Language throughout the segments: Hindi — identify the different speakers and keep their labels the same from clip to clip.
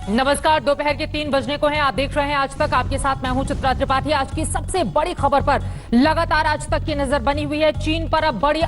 Speaker 1: नमस्कार। दोपहर के 3 बजने को हैं। आप देख रहे हैं आज तक। आपके साथ मैं हूं चित्रा त्रिपाठी। आज की सबसे बड़ी खबर पर लगातार आज तक की नजर बनी हुई है। चीन पर अब बड़ी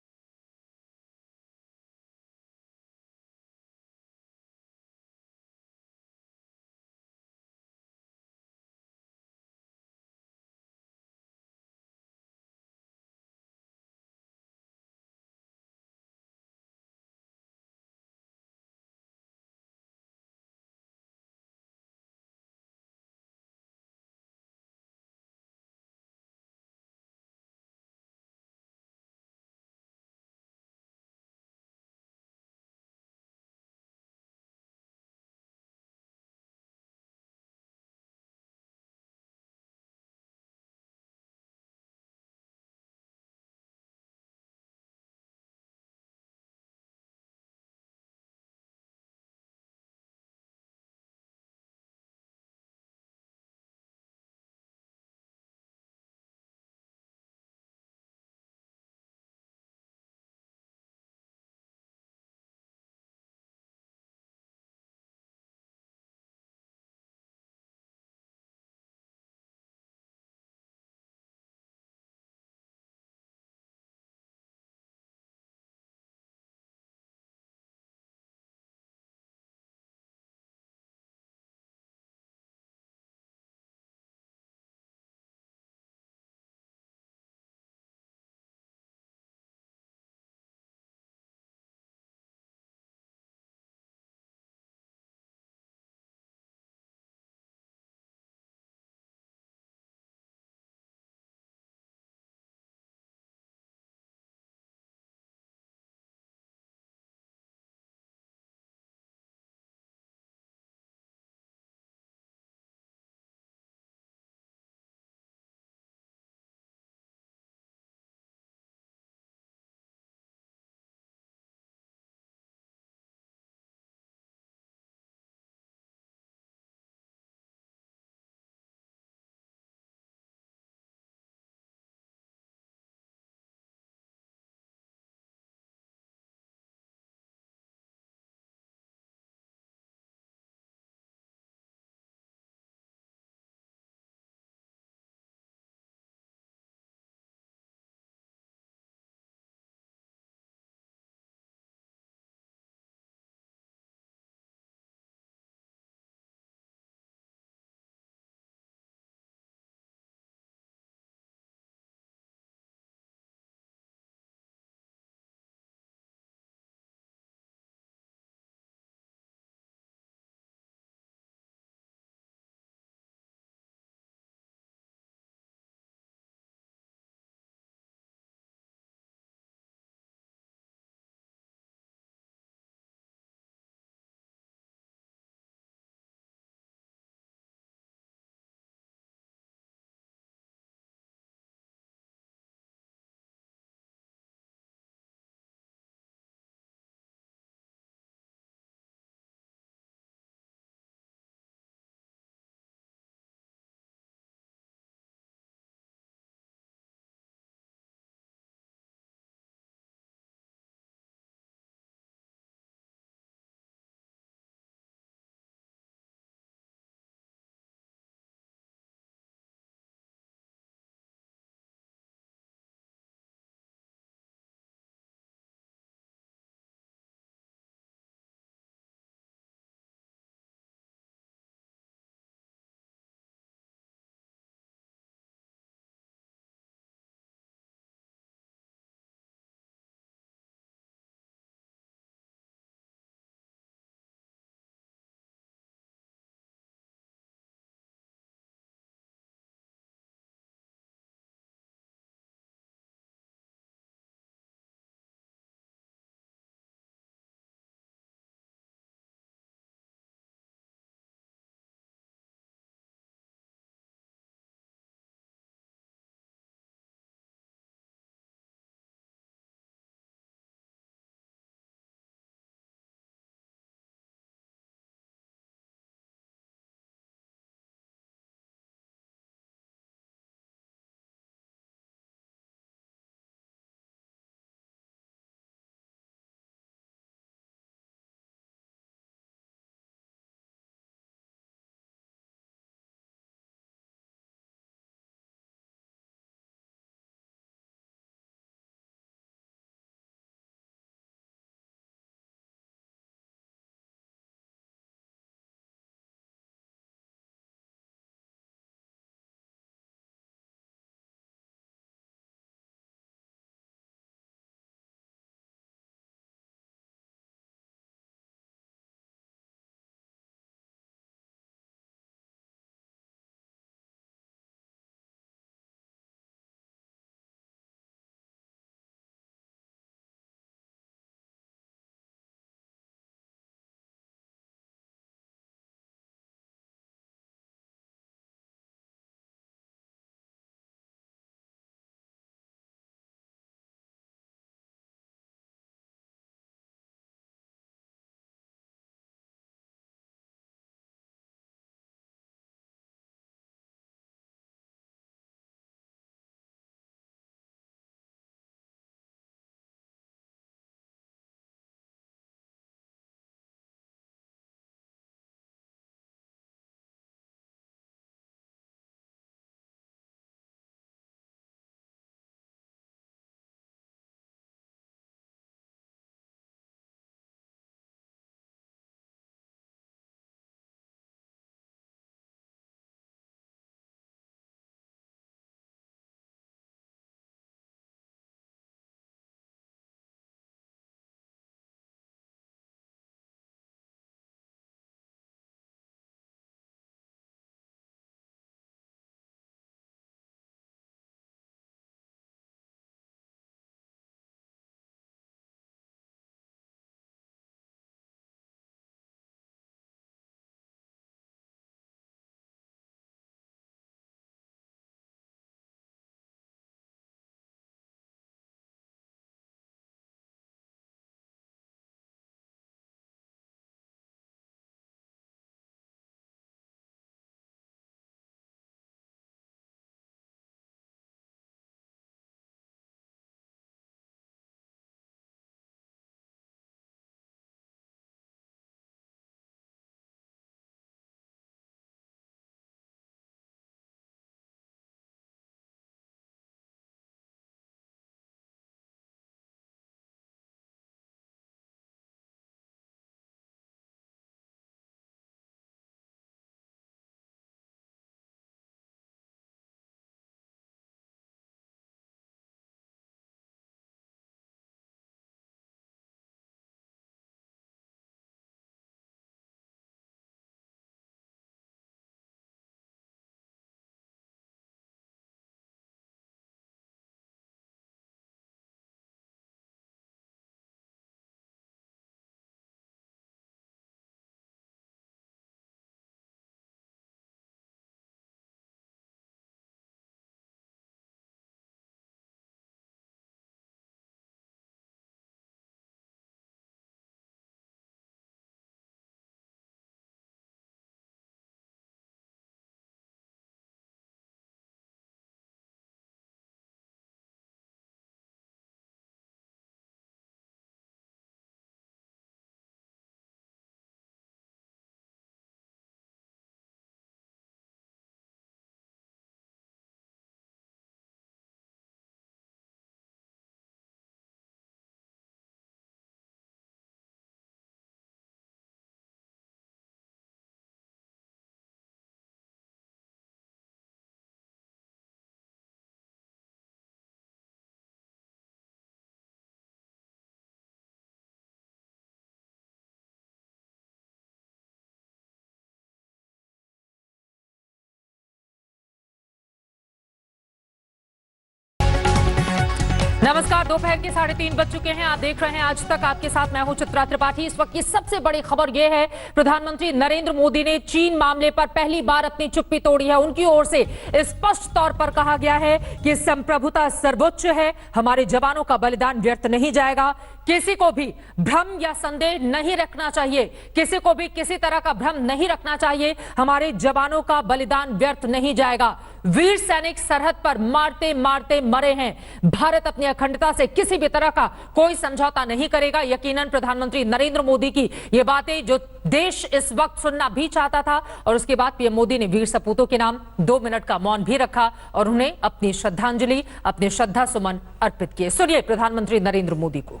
Speaker 1: नमस्कार, दोपहर के 3:30 बज चुके हैं। आप देख रहे हैं आज तक, आपके साथ मैं हूं चित्रा त्रिपाठी। इस वक्त की सबसे बड़ी खबर यह है, प्रधानमंत्री नरेंद्र मोदी ने चीन मामले पर पहली बार अपनी चुप्पी तोड़ी है। उनकी ओर से स्पष्ट तौर पर कहा गया है कि संप्रभुता सर्वोच्च है, हमारे जवानों का बलिदान व्यर्थ नहीं जाएगा। किसी को भी भ्रम या संदेह नहीं रखना चाहिए, किसी को भी किसी तरह का भ्रम नहीं रखना चाहिए। हमारे जवानों का बलिदान व्यर्थ नहीं जाएगा। वीर सैनिक सरहद पर मारते मारते मरे हैं। भारत अपनी अखंडता से किसी भी तरह का कोई समझौता नहीं करेगा। यकीनन प्रधानमंत्री नरेंद्र मोदी की ये बातें जो देश इस वक्त सुनना भी चाहता था, और उसके बाद पीएम मोदी ने वीर सपूतों के नाम 2 मिनट का मौन भी रखा और उन्हें अपनी श्रद्धांजलि, अपने श्रद्धा सुमन अर्पित किए। सुनिए प्रधानमंत्री नरेंद्र मोदी को।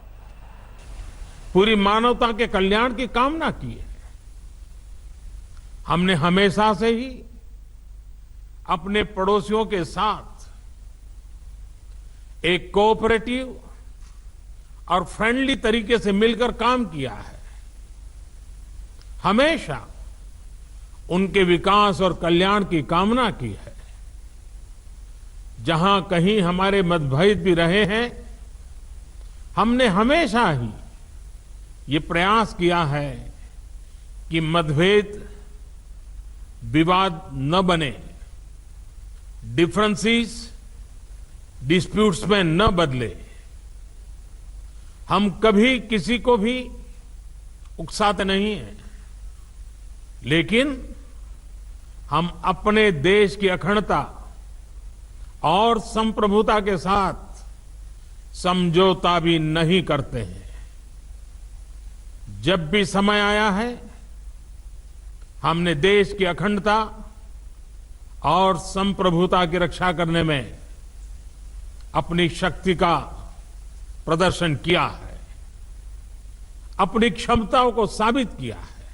Speaker 2: पूरी मानवता के कल्याण की कामना की है। हमने हमेशा से ही अपने पड़ोसियों के साथ एक कोऑपरेटिव और फ्रेंडली तरीके से मिलकर काम किया है। हमेशा उनके विकास और कल्याण की कामना की है। जहां कहीं हमारे मतभेद भी रहे हैं, हमने हमेशा ही ये प्रयास किया है कि मतभेद विवाद न बने, डिफरेंसेस डिस्प्यूट्स में न बदले। हम कभी किसी को भी उकसाते नहीं हैं, लेकिन हम अपने देश की अखंडता और संप्रभुता के साथ समझौता भी नहीं करते हैं। जब भी समय आया है, हमने देश की अखंडता और संप्रभुता की रक्षा करने में अपनी शक्ति का प्रदर्शन किया है, अपनी क्षमताओं को साबित किया है।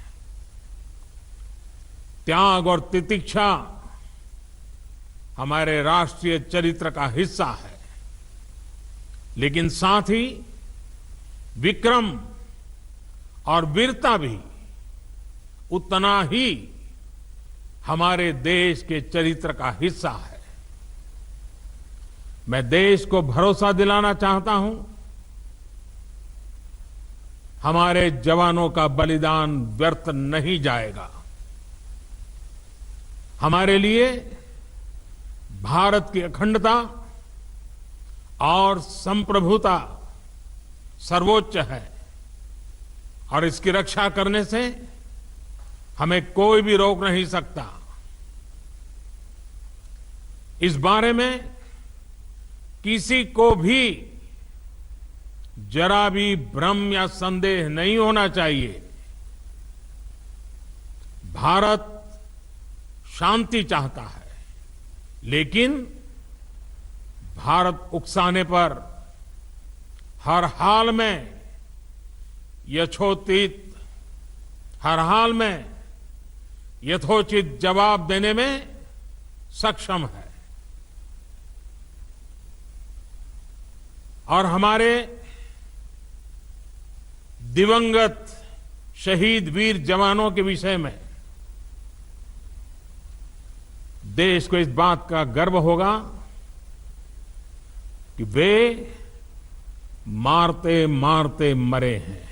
Speaker 2: त्याग और तितिक्षा हमारे राष्ट्रीय चरित्र का हिस्सा है, लेकिन साथ ही विक्रम और वीरता भी उतना ही हमारे देश के चरित्र का हिस्सा है। मैं देश को भरोसा दिलाना चाहता हूं, हमारे जवानों का बलिदान व्यर्थ नहीं जाएगा। हमारे लिए भारत की अखंडता और संप्रभुता सर्वोच्च है, और इसकी रक्षा करने से हमें कोई भी रोक नहीं सकता। इस बारे में किसी को भी जरा भी भ्रम या संदेह नहीं होना चाहिए। भारत शांति चाहता है, लेकिन भारत उकसाने पर हर हाल में यथोचित हर हाल में यथोचित जवाब देने में सक्षम है। और हमारे दिवंगत शहीद वीर जवानों के विषय में देश को इस बात का गर्व होगा कि वे मारते मारते मरे हैं।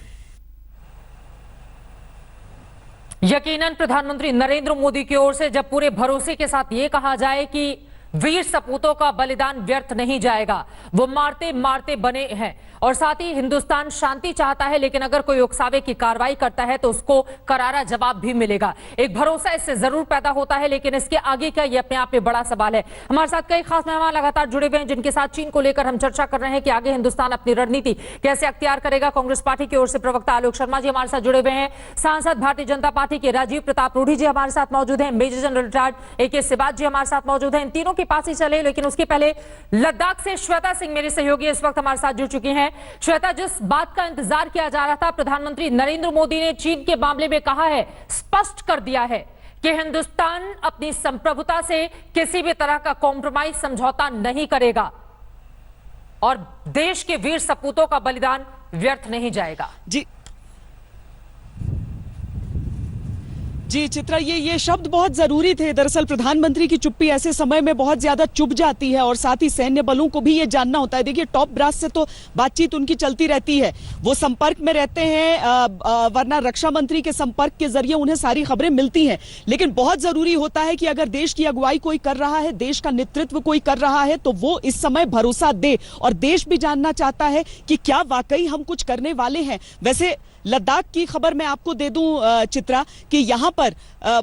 Speaker 1: यकीनन प्रधानमंत्री नरेंद्र मोदी की ओर से जब पूरे भरोसे के साथ ये कहा जाए कि वीर सपूतों का बलिदान व्यर्थ नहीं जाएगा, वो मारते मारते बने हैं, और साथ ही हिंदुस्तान शांति चाहता है, लेकिन अगर कोई उकसावे की कार्रवाई करता है तो उसको करारा जवाब भी मिलेगा। एक भरोसा इससे जरूर पैदा होता है, लेकिन इसके आगे का ये अपने आप में बड़ा सवाल है। हमारे साथ कई खास मेहमान लगातार जुड़े हुए हैं, जिनके साथ चीन को लेकर हम चर्चा कर रहे हैं कि आगे हिंदुस्तान अपनी रणनीति कैसे अख्तियार करेगा। कांग्रेस पार्टी की ओर से प्रवक्ता आलोक शर्मा जी हमारे साथ जुड़े हुए हैं, सांसद भारतीय जनता पार्टी के राजीव प्रताप रूढ़ी जी हमारे साथ मौजूद हैं, मेजर जनरल रिटायर्ड AK सिबात जी हमारे साथ मौजूद हैं। इन तीनों के पास ही चले, लेकिन उसके पहले लद्दाख से श्वेता सिंह मेरी सहयोगी इस वक्त हमारे साथ जुड़ चुकी हैं। श्वेता, जिस बात का इंतजार किया जा रहा था, प्रधानमंत्री नरेंद्र मोदी ने चीन के मामले में कहा है, स्पष्ट कर दिया है कि हिंदुस्तान अपनी संप्रभुता से किसी भी तरह का कॉम्प्रोमाइज, समझौता नहीं करेगा और देश के वीर सपूतों का बलिदान व्यर्थ नहीं जाएगा।
Speaker 3: जी जी चित्रा, ये शब्द बहुत जरूरी थे। दरअसल प्रधानमंत्री की चुप्पी ऐसे समय में बहुत ज्यादा चुभ जाती है और साथ ही सैन्य बलों को भी ये जानना होता है। देखिए, टॉप ब्रास से तो बातचीत उनकी चलती रहती है, वो संपर्क में रहते हैं, वरना रक्षा मंत्री के संपर्क के जरिए उन्हें सारी खबरें मिलती हैं। लेकिन बहुत जरूरी होता है कि अगर देश की अगुवाई कोई कर रहा है, देश का नेतृत्व कोई कर रहा है, तो वो इस समय भरोसा दे। और देश भी जानना चाहता है कि क्या वाकई हम कुछ करने वाले हैं। वैसे लद्दाख की खबर मैं आपको दे दूं चित्रा, कि यहां पर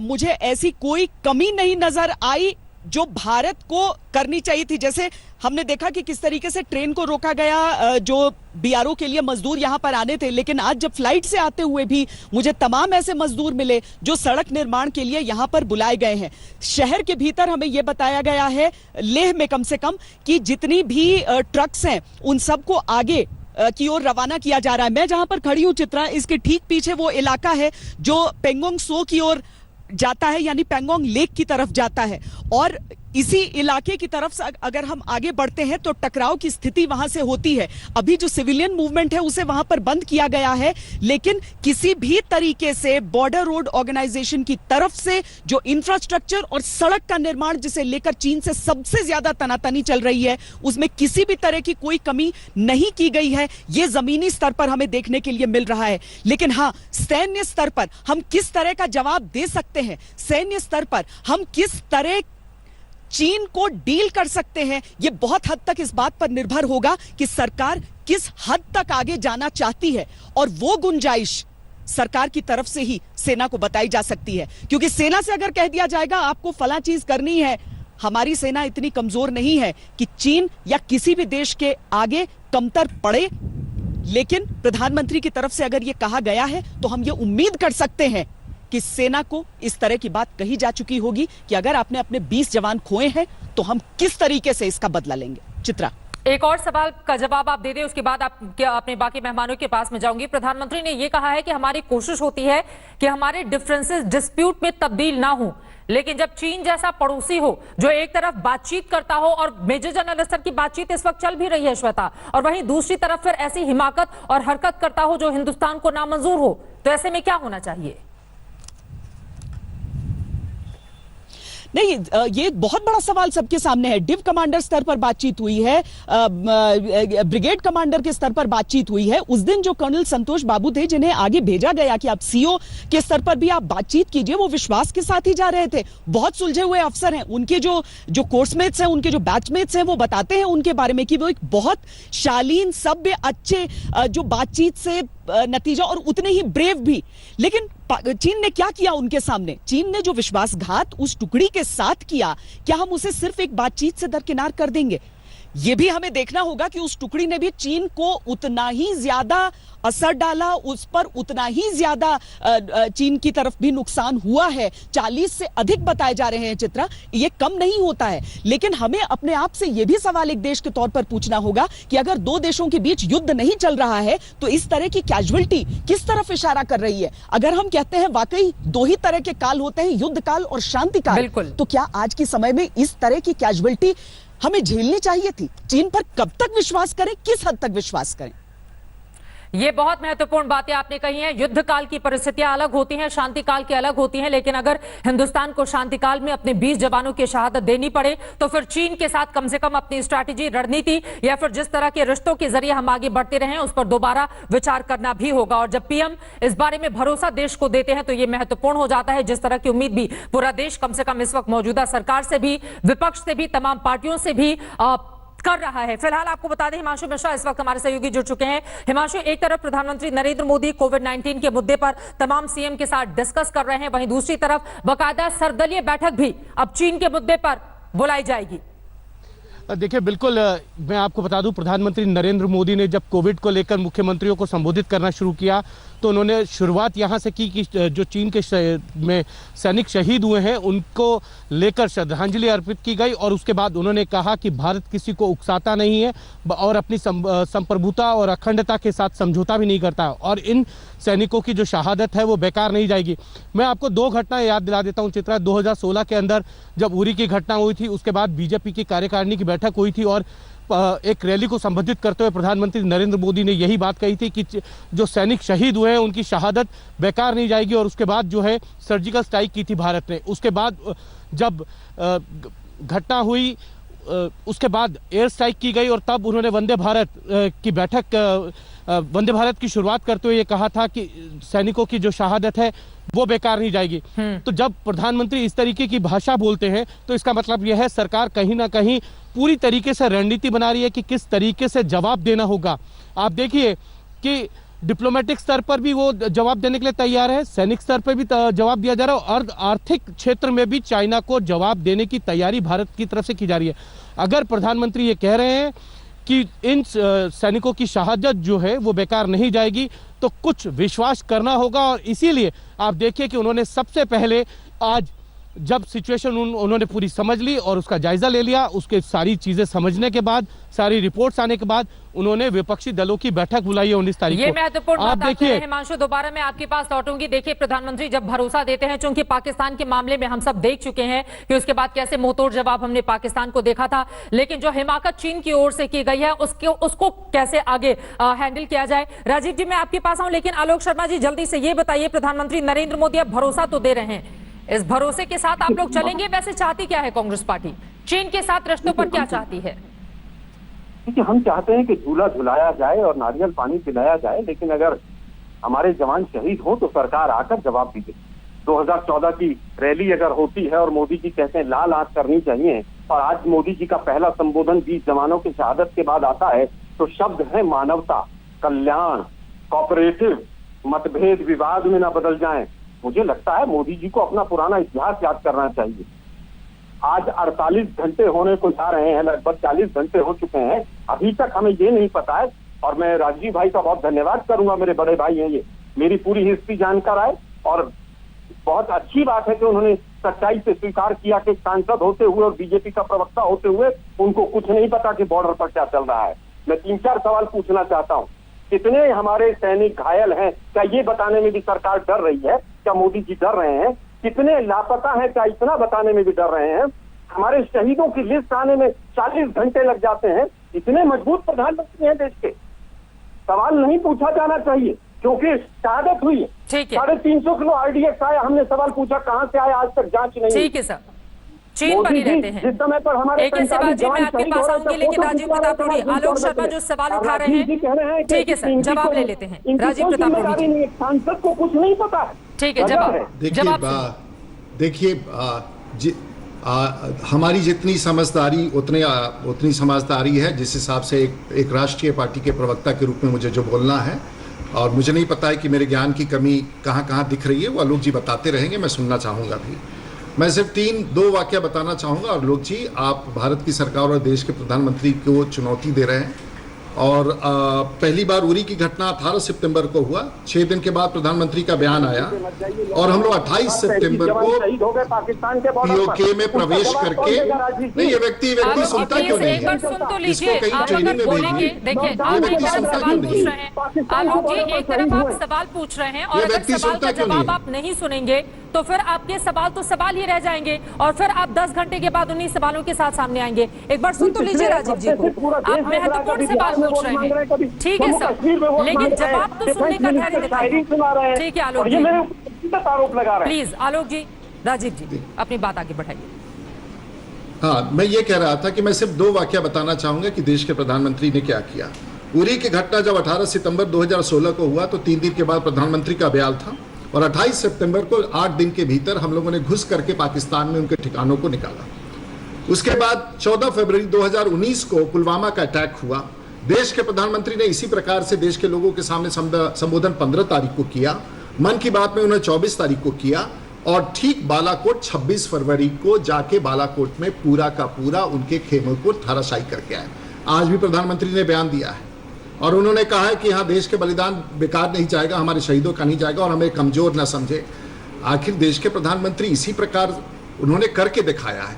Speaker 3: मुझे ऐसी कोई कमी नहीं नजर आई जो भारत को करनी चाहिए थी। जैसे हमने देखा कि किस तरीके से ट्रेन को रोका गया, जो बीआरओ के लिए मजदूर यहां पर आने थे, लेकिन आज जब फ्लाइट से आते हुए भी मुझे तमाम ऐसे मजदूर मिले जो सड़क निर्माण के लिए यहां पर बुलाए गए हैं। शहर के भीतर हमें यह बताया गया है, लेह में कम से कम, कि जितनी भी ट्रक्स हैं उन सबको आगे की ओर रवाना किया जा रहा है। मैं जहां पर खड़ी हूं चित्रा, इसके ठीक पीछे वो इलाका है जो पेंगोंग सो की ओर जाता है, यानी पेंगोंग लेक की तरफ जाता है। और इसी इलाके की तरफ से अगर हम आगे बढ़ते हैं तो टकराव की स्थिति वहां से होती है। अभी जो सिविलियन मूवमेंट है उसे वहां पर बंद किया गया है, लेकिन किसी भी तरीके से बॉर्डर रोड ऑर्गेनाइजेशन की तरफ से जो इंफ्रास्ट्रक्चर और सड़क का निर्माण, जिसे लेकर चीन से सबसे ज्यादा तनातनी चल रही है, उसमें किसी भी तरह की कोई कमी नहीं की गई है। यह जमीनी स्तर पर हमें देखने के लिए मिल रहा है। लेकिन हां, सैन्य स्तर पर हम किस तरह का जवाब दे सकते हैं, सैन्य स्तर पर हम किस तरह चीन को डील कर सकते हैं, यह बहुत हद तक इस बात पर निर्भर होगा कि सरकार किस हद तक आगे जाना चाहती है। और वो गुंजाइश सरकार की तरफ से ही सेना को बताई जा सकती है। क्योंकि सेना से अगर कह दिया जाएगा आपको फला चीज करनी है, हमारी सेना इतनी कमजोर नहीं है कि चीन या किसी भी देश के आगे कमतर पड़े। लेकिन प्रधानमंत्री की तरफ से अगर यह कहा गया है तो हम ये उम्मीद कर सकते हैं कि सेना को इस तरह की बात कही जा चुकी होगी कि अगर आपने अपने 20 जवान खोए हैं तो हम किस तरीके से इसका बदला लेंगे। चित्रा,
Speaker 1: एक और सवाल का जवाब आप दे दें, उसके बाद आप अपने बाकी मेहमानों के पास में जाऊंगी। प्रधानमंत्री ने यह कहा है कि हमारी कोशिश होती है कि हमारे डिफरेंसेस डिस्प्यूट में तब्दील ना हो, लेकिन जब चीन जैसा पड़ोसी हो जो एक तरफ बातचीत करता हो, और मेजर जनरल स्तर की बातचीत इस वक्त चल भी रही है श्वेता, और वहीं दूसरी तरफ फिर ऐसी हिमाकत और हरकत करता हो जो हिंदुस्तान को नामंजूर हो, तो ऐसे में क्या होना चाहिए?
Speaker 3: नहीं, ये बहुत बड़ा सवाल सबके सामने है। डिव कमांडर स्तर पर बातचीत हुई है, ब्रिगेड कमांडर के स्तर पर बातचीत हुई है। उस दिन जो कर्नल संतोष बाबू थे, जिन्हें आगे भेजा गया कि आप सीओ के स्तर पर भी आप बातचीत कीजिए, वो विश्वास के साथ ही जा रहे थे। बहुत सुलझे हुए अफसर हैं, उनके जो कोर्समेट्स हैं, उनके जो बैचमेट्स हैं, वो बताते हैं उनके बारे में कि वो एक बहुत शालीन, सभ्य, अच्छे जो बातचीत से नतीजा, और उतने ही ब्रेव भी। लेकिन चीन ने क्या किया उनके सामने? चीन ने जो विश्वासघात उस टुकड़ी के साथ किया, क्या हम उसे सिर्फ एक बातचीत से दरकिनार कर देंगे? यह भी हमें देखना होगा कि उस टुकड़ी ने भी चीन को उतना ही ज्यादा असर डाला, उस पर उतना ही ज्यादा चीन की तरफ भी नुकसान हुआ है। 40 से अधिक बताए जा रहे हैं चित्रा, यह कम नहीं होता है। लेकिन हमें अपने आप से यह भी सवाल एक देश के तौर पर पूछना होगा कि अगर दो देशों के बीच युद्ध नहीं चल रहा है तो इस तरह की कैजुअलिटी किस तरफ इशारा कर रही है? अगर हम कहते हैं वाकई दो ही तरह के काल होते हैं, युद्ध काल और शांति काल, तो क्या आज के समय में इस तरह की कैजुअलिटी हमें झेलनी चाहिए थी? चीन पर कब तक विश्वास करें, किस हद तक विश्वास करें?
Speaker 1: ये बहुत महत्वपूर्ण बातें आपने कही हैं। युद्ध काल की परिस्थितियां अलग होती हैं, शांति काल की अलग होती हैं, लेकिन अगर हिंदुस्तान को शांति काल में अपने 20 जवानों की शहादत देनी पड़े तो फिर चीन के साथ कम से कम अपनी स्ट्रैटेजी, रणनीति, या फिर जिस तरह के रिश्तों के जरिए हम आगे बढ़ते रहे उस पर दोबारा विचार करना भी होगा। और जब पीएम इस बारे में भरोसा देश को देते हैं तो यह महत्वपूर्ण हो जाता है, जिस तरह की उम्मीद भी पूरा देश कम से कम इस वक्त मौजूदा सरकार से भी, विपक्ष से भी, तमाम पार्टियों से भी कर रहा है। फिलहाल आपको बता दें, हिमांशु मिश्रा इस वक्त हमारे सहयोगी जुड़ चुके हैं। हिमांशु, एक तरफ प्रधानमंत्री नरेंद्र मोदी कोविड-19 के मुद्दे पर तमाम सीएम के साथ डिस्कस कर रहे हैं, वहीं दूसरी तरफ बाकायदा सर्वदलीय बैठक भी अब चीन के मुद्दे पर बुलाई जाएगी।
Speaker 4: देखिए, बिल्कुल मैं आपको बता दूं, प्रधानमंत्री नरेंद्र मोदी ने जब कोविड को लेकर मुख्यमंत्रियों को संबोधित करना शुरू किया तो उन्होंने शुरुआत यहां से की कि जो चीन के में सैनिक शहीद हुए हैं उनको लेकर श्रद्धांजलि अर्पित की गई, और उसके बाद उन्होंने कहा कि भारत किसी को उकसाता नहीं है और अपनी संप्रभुता और अखंडता के साथ समझौता भी नहीं करता, और इन सैनिकों की जो शहादत है वो बेकार नहीं जाएगी। मैं आपको दो घटनाएं याद दिला देता हूं चित्रा। 2016 के अंदर जब उरी की घटना हुई थी, उसके बाद बीजेपी की कार्यकारिणी की बैठक हुई थी और एक रैली को संबोधित करते हुए प्रधानमंत्री नरेंद्र मोदी ने यही बात कही थी कि जो सैनिक शहीद हुए हैं उनकी शहादत बेकार नहीं जाएगी। और उसके बाद जो है सर्जिकल स्ट्राइक की थी भारत ने। उसके बाद जब घटना हुई उसके बाद एयर स्ट्राइक की गई और तब उन्होंने वंदे भारत की शुरुआत करते हुए ये कहा था कि सैनिकों की जो शहादत है वो बेकार नहीं जाएगी। तो जब प्रधानमंत्री इस तरीके की भाषा बोलते हैं तो इसका मतलब यह है सरकार कहीं ना कहीं पूरी तरीके से रणनीति बना रही है कि किस तरीके से जवाब देना होगा। आप देखिए कि डिप्लोमेटिक स्तर पर भी वो जवाब देने के लिए तैयार है, सैनिक स्तर पर भी जवाब दिया जा रहा है और आर्थिक क्षेत्र में भी चाइना को जवाब देने की तैयारी भारत की तरफ से की जा रही है। अगर प्रधानमंत्री ये कह रहे हैं कि इन सैनिकों की शहादत जो है वो बेकार नहीं जाएगी तो कुछ विश्वास करना होगा। और इसीलिए आप देखिए कि उन्होंने सबसे पहले आज जब सिचुएशन उन्होंने पूरी समझ ली और उसका जायजा ले लिया, उसके सारी चीजें समझने के बाद, सारी रिपोर्ट्स आने के बाद उन्होंने विपक्षी दलों की बैठक बुलाई है 19 तारीख को।
Speaker 1: ये महत्वपूर्ण
Speaker 4: आप
Speaker 1: बात
Speaker 4: देखिए
Speaker 1: हिमांशु, दोबारा मैं आपके पास लौटूंगी। देखिए प्रधानमंत्री जब भरोसा देते हैं, चूंकि पाकिस्तान के मामले में हम सब देख चुके हैं कि उसके बाद कैसे मुंहतोड़ जवाब हमने पाकिस्तान को देखा था, लेकिन जो हिमाकत चीन की ओर से की गई है उसको कैसे आगे हैंडल किया जाए। राजीव जी मैं आपके पास आऊं, लेकिन आलोक शर्मा जी जल्दी से ये बताइए, प्रधानमंत्री नरेंद्र मोदी अब भरोसा तो दे रहे हैं, इस भरोसे के साथ आप लोग चलेंगे? वैसे चाहती क्या है कांग्रेस पार्टी? चीन के साथ रिश्तों पर क्या चाहती है?
Speaker 5: देखिए हम चाहते हैं कि झूला झुलाया जाए और नारियल पानी पिलाया जाए, लेकिन अगर हमारे जवान शहीद हो तो सरकार आकर जवाब भी दे। 2014 की रैली अगर होती है और मोदी जी कहते हैं लाल आंख करनी चाहिए और आज मोदी जी का पहला संबोधन 20 जवानों की शहादत के बाद आता है तो शब्द है मानवता, कल्याण, कोऑपरेटिव, मतभेद विवाद में ना बदल जाएं। मुझे लगता है मोदी जी को अपना पुराना इतिहास याद करना चाहिए। आज 48 घंटे होने को जा रहे हैं, लगभग 40 घंटे हो चुके हैं, अभी तक हमें ये नहीं पता है। और मैं राजीव भाई का बहुत धन्यवाद करूंगा, मेरे बड़े भाई हैं ये, मेरी पूरी हिस्ट्री जानकर आए और बहुत अच्छी बात है कि उन्होंने सच्चाई से स्वीकार किया कि सांसद होते हुए और बीजेपी का प्रवक्ता होते हुए उनको कुछ नहीं पता कि बॉर्डर पर क्या चल रहा है। मैं 3-4 सवाल पूछना चाहता हूँ। कितने हमारे सैनिक घायल हैं, क्या ये बताने में भी सरकार डर रही है? क्या मोदी जी डर रहे हैं? कितने लापता हैं, क्या इतना बताने में भी डर रहे हैं? हमारे शहीदों की लिस्ट आने में 40 घंटे लग जाते हैं। इतने मजबूत प्रधानमंत्री हैं देश के, सवाल नहीं पूछा जाना चाहिए क्योंकि शहादत हुई है। 350 किलो RDX आया, हमने सवाल पूछा कहां से आया, आज तक जांच नहीं।
Speaker 1: ठीक है सर, चीन पर ही रहते हैं।
Speaker 5: जिस समय पर हमारे
Speaker 1: एक सवाल जी मैं आपके पास आऊंगी, लेकिन राजीव प्रताप रूडी, आलोक शर्मा जो सवाल उठा रहे हैं, ठीक है सर, जवाब ले लेते हैं। राजीव प्रताप रूडी जी,
Speaker 5: सांसद को कुछ नहीं पता है।
Speaker 1: ठीक है, जवाब
Speaker 6: देखिए हमारी जितनी समझदारी उतनी समझदारी है जिस हिसाब से एक राष्ट्रीय पार्टी के प्रवक्ता के रूप में मुझे जो बोलना है, और मुझे नहीं पता है कि मेरे ज्ञान की कमी कहाँ कहाँ दिख रही है, वो आलोक जी बताते रहेंगे, मैं सुनना चाहूँगा भी। मैं सिर्फ 2 वाक्य बताना चाहूँगा। आलोक जी, आप भारत की सरकार और देश के प्रधानमंत्री को चुनौती दे रहे हैं और पहली बार उरी की घटना 18 सितंबर को हुआ, 6 दिन के बाद प्रधानमंत्री का बयान आया और हम लोग 28 सितंबर को POK में प्रवेश करके, नहीं ये व्यक्ति सुनता क्यों नहीं है? इसको कहीं ट्रेनिंग में भेजिए।
Speaker 1: देखिए आप एक तरफ सवाल पूछ रहे हैं, आलोक जी एक तरफ आप सवाल पूछ रहे हैं और अगर सवाल का जवाब आप नहीं सुनेंगे तो फिर आपके सवाल तो सवाल ही रह जाएंगे और फिर आप 10 घंटे के बाद उन्हीं सवालों के साथ सामने आएंगे। एक बार सुन तो लीजिए राजीव जी को, आप महत्वपूर्ण सवाल पूछ रहे हैं, ठीक है सर, लेकिन जवाब तो सुनने का धैर्य दिखाइए। ठीक है आलोक जी,
Speaker 5: आरोप लगा रहे हैं।
Speaker 1: प्लीज आलोक जी, राजीव जी अपनी बात आगे बढ़ाइए।
Speaker 6: हाँ, मैं ये कह रहा था कि मैं सिर्फ 2 वाक्य बताना चाहूंगा कि देश के प्रधानमंत्री ने क्या किया। उरी की घटना जब 18 सितंबर 2016 को हुआ तो 3 दिन के बाद प्रधानमंत्री का बयान था और 28 सितंबर को 8 दिन के भीतर हम लोगों ने घुस करके पाकिस्तान में उनके ठिकानों को निकाला। उसके बाद 14 फरवरी 2019 को पुलवामा का अटैक हुआ। देश के प्रधानमंत्री ने इसी प्रकार से देश के लोगों के सामने संबोधन 15 तारीख को किया, मन की बात में उन्होंने 24 तारीख को किया और ठीक बालाकोट 26 फरवरी को जाके बालाकोट में पूरा का पूरा उनके खेमों को धराशायी करके आए। आज भी प्रधानमंत्री ने बयान दिया है और उन्होंने कहा है कि यहाँ देश के बलिदान बेकार नहीं जाएगा, हमारे शहीदों का नहीं जाएगा और हमें कमजोर न समझे। आखिर देश के प्रधानमंत्री इसी प्रकार उन्होंने करके दिखाया है।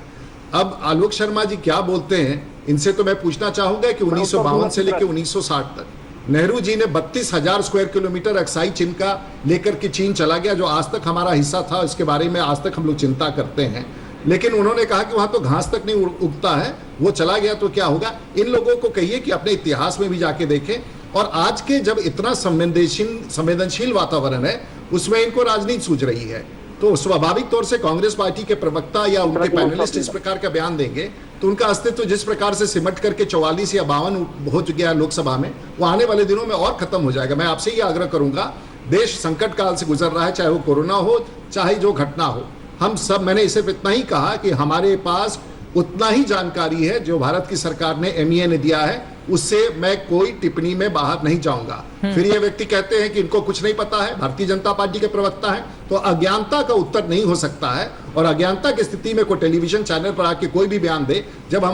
Speaker 6: अब आलोक शर्मा जी क्या बोलते हैं, इनसे तो मैं पूछना चाहूंगा कि 1952 से लेकर 1960 तक नेहरू जी ने 32,000 स्क्वायर किलोमीटर अक्साई चीन का लेकर के चीन चला गया, जो आज तक हमारा हिस्सा था, इसके बारे में आज तक हम लोग चिंता करते हैं। लेकिन उन्होंने कहा कि वहां तो घास तक नहीं उगता है वो चला गया तो क्या होगा? इन लोगों को कहिए कि अपने इतिहास में भी जाके देखें, और आज के जब इतना संवेदनशील वातावरण है उसमें इनको राजनीति सूझ रही है, तो स्वाभाविक तौर से कांग्रेस पार्टी के प्रवक्ता या उनके पैनलिस्ट इस प्रकार का बयान देंगे तो उनका अस्तित्व जिस प्रकार से सिमट करके 44 या 52 हो गया लोकसभा में, वो आने वाले दिनों में और खत्म हो जाएगा। मैं आपसे ये आग्रह करूंगा, देश संकट काल से गुजर रहा है, चाहे वो कोरोना हो चाहे जो घटना हो, हम सब, मैंने सिर्फ इतना ही कहा कि हमारे पास उतना ही जानकारी है जो भारत की सरकार ने MEA ने दिया है, उससे मैं कोई टिप्पणी में बाहर नहीं जाऊंगा। फिर ये व्यक्ति कहते हैं कि इनको कुछ नहीं पता है, भारतीय जनता पार्टी के प्रवक्ता है, तो अज्ञानता का उत्तर नहीं हो सकता है। और अज्ञानता की स्थिति में कोई टेलीविजन चैनल पर आके कोई भी बयान दे, जब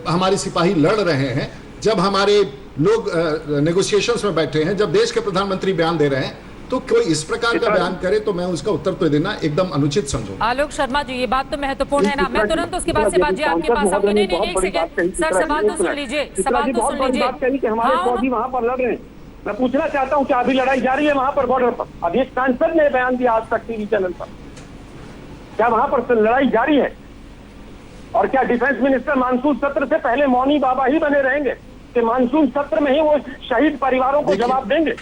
Speaker 6: हमारे सिपाही लड़ रहे हैं, जब हमारे लोग नेगोशिएशंस में बैठे हैं, जब देश के प्रधानमंत्री बयान दे रहे हैं, तो कोई इस प्रकार का बयान करे तो मैं उसका उत्तर तो देना एकदम अनुचित समझूंगा।
Speaker 1: आलोक शर्मा जी, ये बात तो महत्वपूर्ण है ना, मैं तुरंत उसके बाद से बात जी आपके पास आऊंगी। नहीं, एक सेकंड सर, सवाल तो सुन लीजिए, सवाल तो सुन लीजिए।
Speaker 5: हमारे फौजी वहां पर लड़ रहे हैं, मैं पूछना चाहता हूँ क्या अभी लड़ाई जारी है वहां पर बॉर्डर पर? अभी एक सांसद ने बयान दिया आज तक टीवी चैनल पर, क्या वहां पर लड़ाई जारी है? और क्या डिफेंस मिनिस्टर मानसून सत्र से पहले मौनी बाबा ही बने रहेंगे कि मानसून सत्र में ही वो शहीद परिवारों को जवाब देंगे?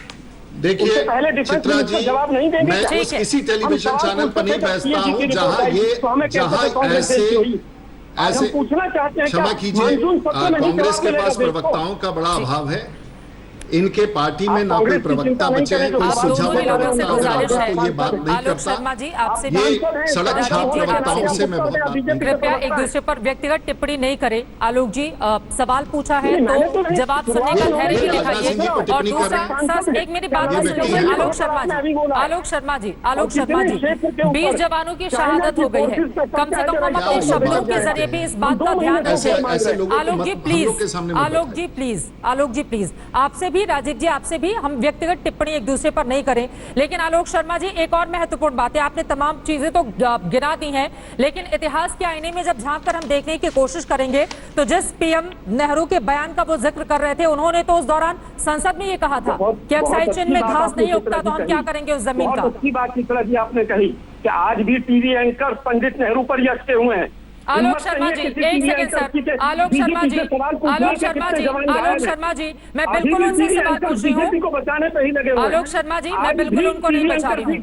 Speaker 6: देखिए चित्रा जी,
Speaker 5: जवाब नहीं देंगे।
Speaker 6: मैं उस किसी टेलीविजन चैनल पर नहीं बैठता हूं जहां ऐसे
Speaker 5: पूछना चाहते हैं,
Speaker 6: क्षमा कीजिए, कांग्रेस के पास प्रवक्ताओं का बड़ा अभाव है। इनके पार्टी में ना कोई प्रवक्ता बचे हैं, कोई सुझाव प्रवक्ता तो ये बात नहीं करता। ये सड़क छाप प्रवक्ताओं से मैं बहुत बात नहीं करता।
Speaker 1: कृपया एक दूसरे पर व्यक्तिगत टिप्पणी नहीं करें। आलोक जी, सवाल पूछा है तो जवाब सुनने का धैर्य भी दिखाइए। और दूसरा, एक मेरी बात सुन लीजिए। आलोक शर्मा जी, आलोक शर्मा जी, आलोक शर्मा जी, 20 जवानों की शहादत हो गई है, कम से कम हम अपने शब्दों के जरिए भी इस बात का ध्यान रखें। Alok ji please, Alok ji please, Alok ji please, आपसे भी, राजीव जी आपसे भी, हम व्यक्तिगत टिप्पणी एक दूसरे पर नहीं करें। लेकिन आलोक शर्मा जी, एक और महत्वपूर्ण बात है, आपने तमाम चीजें तो गिना दी हैं, लेकिन इतिहास के आईने में जब झांक कर हम देखने की कोशिश करेंगे तो जिस PM नेहरू के बयान का वो जिक्र कर रहे थे, उन्होंने तो उस दौरान संसद में ये कहा था कि अक्साई चिन्ह में घास नहीं उगता तो हम क्या करेंगे उस जमीन का।
Speaker 5: अच्छी बात चित्रा जी आपने कही कि आज भी टीवी एंकर पंडित नेहरू पर ही अटके हुए हैं।
Speaker 1: आलोक शर्मा जी, एक सेकंड सर, आलोक शर्मा जी, आलोक शर्मा जी, आलोक शर्मा जी, मैं बिल्कुल उनसे सवाल पूछ रही हूँ। आलोक शर्मा जी, मैं बिल्कुल उनको नहीं बचा रही हूँ।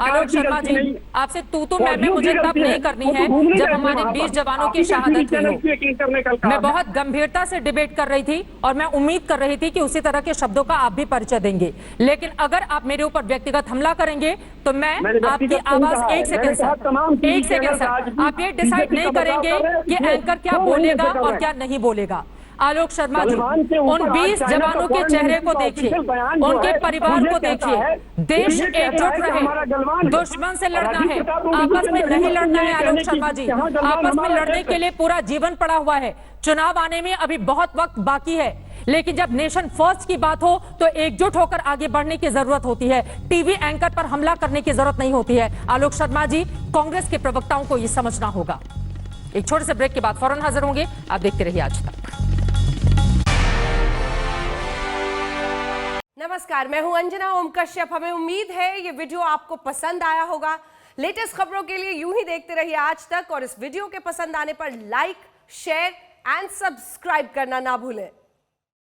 Speaker 1: आलोक शर्मा जी, आपसे तू मैं मुझे तब नहीं करनी है जब हमारे 20 जवानों की शहादत हुई हो। मैं बहुत गंभीरता से डिबेट कर रही थी और मैं उम्मीद कर रही थी कि उसी तरह के शब्दों का आप भी परिचय देंगे, लेकिन अगर आप मेरे ऊपर व्यक्तिगत हमला करेंगे तो मैं आपकी आवाज, एक सेकंड सर, एक सेकंड सर, आप ये डिसाइड नहीं करेंगे कि एंकर क्या बोलेगा और क्या नहीं बोलेगा। आलोक शर्मा जी, उन 20 जवानों के चेहरे को देखिए, उनके परिवार को देखिए, देश एकजुट रहे, दुश्मन से लड़ना है, आपस में नहीं लड़ना है। आलोक शर्मा जी, आपस में लड़ने के लिए पूरा जीवन पड़ा हुआ है, चुनाव आने में अभी बहुत वक्त बाकी है, लेकिन जब नेशन फर्स्ट की बात हो तो एकजुट होकर आगे बढ़ने की जरूरत होती है, टीवी एंकर पर हमला करने की जरूरत नहीं होती है। आलोक शर्मा जी, कांग्रेस के प्रवक्ताओं को यह समझना होगा। एक छोटे से ब्रेक के बाद फौरन हाजिर होंगे, आप देखते रहिए आज तक।
Speaker 7: नमस्कार, मैं हूं अंजना ओम कश्यप। हमें उम्मीद है ये वीडियो आपको पसंद आया होगा। लेटेस्ट खबरों के लिए यूं ही देखते रहिए आज तक, और इस वीडियो के पसंद आने पर लाइक, शेयर एंड सब्सक्राइब करना ना भूलें।